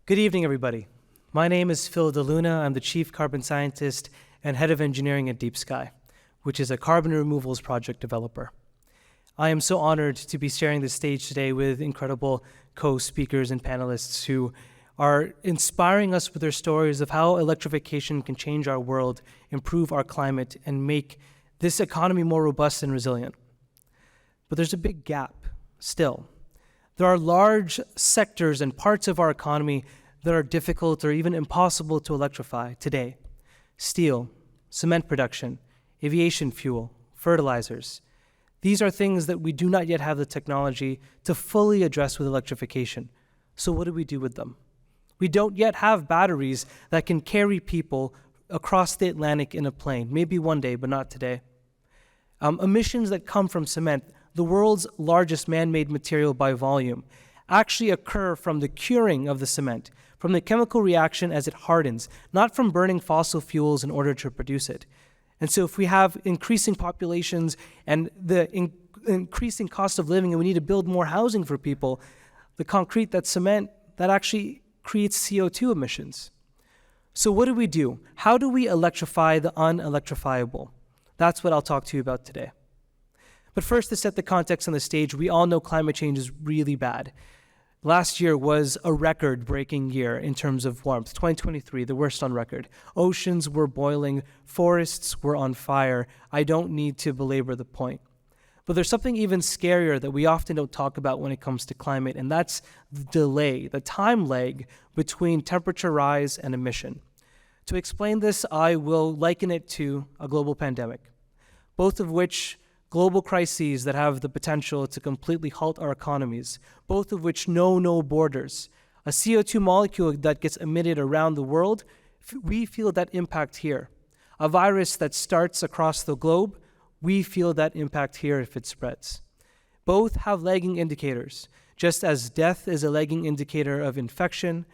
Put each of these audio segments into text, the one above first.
Good evening, everybody. My name is Phil DeLuna. I'm the Chief Carbon Scientist and Head of Engineering at Deep Sky, which is a carbon removals project developer. I am so honored to be sharing the stage today with incredible co-speakers and panelists who are inspiring us with their stories of how electrification can change our world, improve our climate, and make this economy more robust and resilient. But there's a big gap still. There are large sectors and parts of our economy that are difficult or even impossible to electrify today. Steel, cement production, aviation fuel, fertilizers. These are things that we do not yet have the technology to fully address with electrification. So what do we do with them? We don't yet have batteries that can carry people across the Atlantic in a plane, maybe one day, but not today. Emissions that come from cement, the world's largest man-made material by volume, actually occur from the curing of the cement, from the chemical reaction as it hardens, not from burning fossil fuels in order to produce it. And so if we have increasing populations and the increasing cost of living and we need to build more housing for people, the concrete, that cement, that actually creates CO2 emissions. So what do? How do we electrify the unelectrifiable? That's what I'll talk to you about today. But first, to set the context on the stage, we all know climate change is really bad. Last year was a record-breaking year in terms of warmth. 2023, the worst on record. Oceans were boiling, forests were on fire. I don't need to belabor the point. But there's something even scarier that we often don't talk about when it comes to climate, and that's the delay, the time lag between temperature rise and emission. To explain this, I will liken it to a global pandemic, both of which global crises that have the potential to completely halt our economies, both of which know no borders. A CO2 molecule that gets emitted around the world, we feel that impact here. A virus that starts across the globe, we feel that impact here if it spreads. Both have lagging indicators. Just as death is a lagging indicator of infection,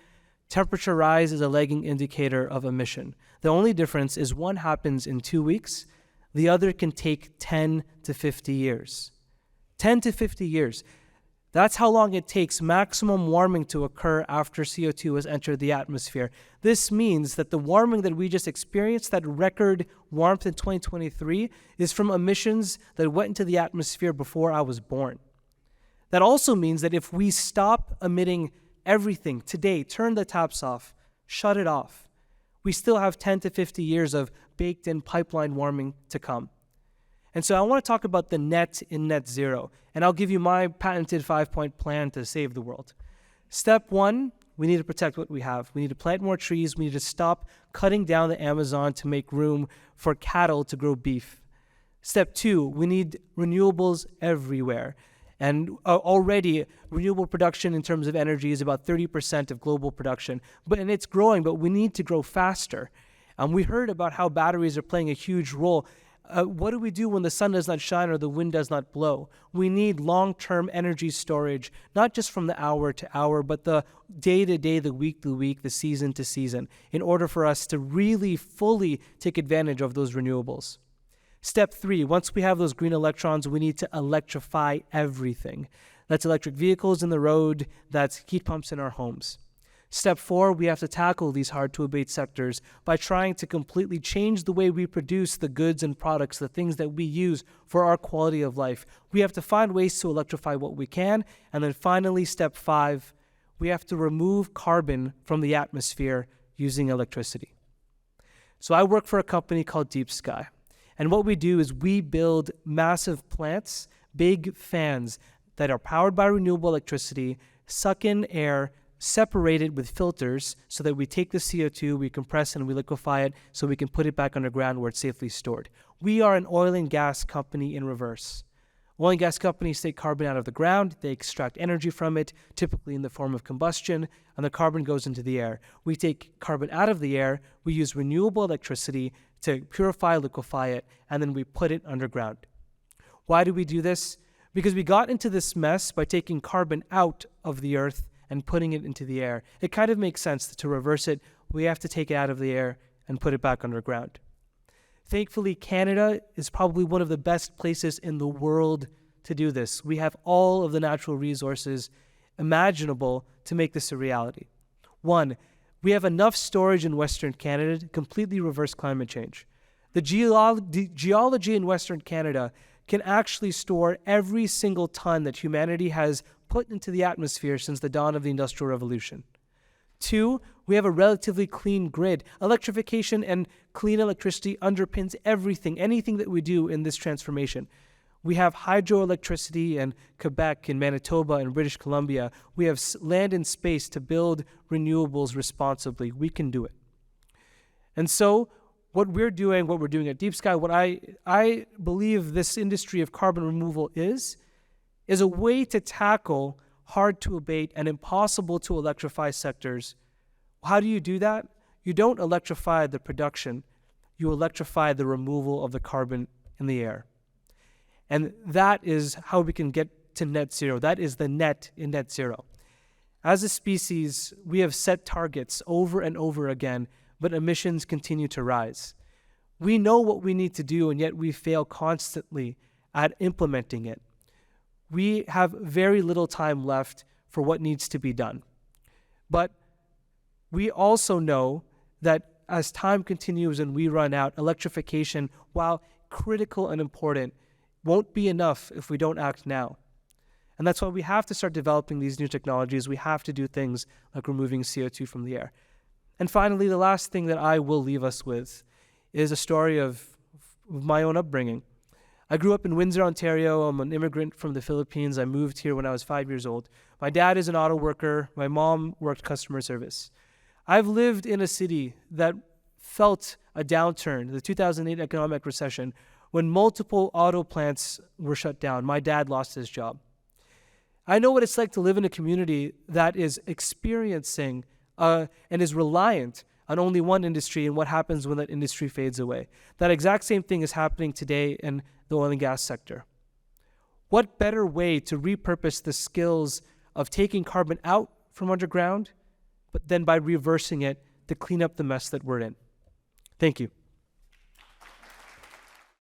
temperature rise is a lagging indicator of emission. The only difference is one happens in 2 weeks, the other can take 10 to 50 years. 10 to 50 years. That's how long it takes maximum warming to occur after CO2 has entered the atmosphere. This means that the warming that we just experienced, that record warmth in 2023, is from emissions that went into the atmosphere before I was born. That also means that if we stop emitting everything today, turn the taps off, shut it off, we still have 10 to 50 years of baked-in pipeline warming to come. And so I want to talk about the net in net zero, and I'll give you my patented 5-point plan to save the world. Step 1, we need to protect what we have. We need to plant more trees. We need to stop cutting down the Amazon to make room for cattle to grow beef. Step 2, we need renewables everywhere. And already, renewable production in terms of energy is about 30% of global production. And it's growing, but we need to grow faster. We heard about how batteries are playing a huge role. What do we do when the sun does not shine or the wind does not blow? We need long-term energy storage, not just from the hour to hour, but the day-to-day, the week-to-week, the season-to-season, in order for us to really fully take advantage of those renewables. Step 3, once we have those green electrons, we need to electrify everything. That's electric vehicles in the road, that's heat pumps in our homes. Step 4, we have to tackle these hard-to-abate sectors by trying to completely change the way we produce the goods and products, the things that we use for our quality of life. We have to find ways to electrify what we can. And then finally, step 5, we have to remove carbon from the atmosphere using electricity. So I work for a company called Deep Sky. And what we do is we build massive plants, big fans that are powered by renewable electricity, suck in air, separate it with filters so that we take the CO2, we compress and we liquefy it so we can put it back underground where it's safely stored. We are an oil and gas company in reverse. Oil and gas companies take carbon out of the ground, they extract energy from it, typically in the form of combustion, and the carbon goes into the air. We take carbon out of the air, we use renewable electricity to purify, liquefy it, and then we put it underground. Why do we do this? Because we got into this mess by taking carbon out of the earth and putting it into the air. It kind of makes sense that to reverse it, we have to take it out of the air and put it back underground. Thankfully, Canada is probably one of the best places in the world to do this. We have all of the natural resources imaginable to make this a reality. One, we have enough storage in Western Canada to completely reverse climate change. The geology in Western Canada can actually store every single ton that humanity has put into the atmosphere since the dawn of the Industrial Revolution. Two, we have a relatively clean grid. Electrification and clean electricity underpins everything, anything that we do in this transformation. We have hydroelectricity in Quebec, in Manitoba, in British Columbia. We have land and space to build renewables responsibly. We can do it. And so what we're doing at Deep Sky, what I believe this industry of carbon removal is a way to tackle hard to abate and impossible to electrify sectors. How do you do that? You don't electrify the production, you electrify the removal of the carbon in the air. And that is how we can get to net zero. That is the net in net zero. As a species, we have set targets over and over again, but emissions continue to rise. We know what we need to do, and yet we fail constantly at implementing it. We have very little time left for what needs to be done. But we also know that as time continues and we run out, electrification, while critical and important, won't be enough if we don't act now. And that's why we have to start developing these new technologies. We have to do things like removing CO2 from the air. And finally, the last thing that I will leave us with is a story of my own upbringing. I grew up in Windsor, Ontario. I'm an immigrant from the Philippines. I moved here when I was 5 years old. My dad is an auto worker. My mom worked customer service. I've lived in a city that felt a downturn, the 2008 economic recession, when multiple auto plants were shut down. My dad lost his job. I know what it's like to live in a community that is experiencing and is reliant on only one industry and what happens when that industry fades away. That exact same thing is happening today in the oil and gas sector. What better way to repurpose the skills of taking carbon out from underground, but then by reversing it to clean up the mess that we're in? Thank you.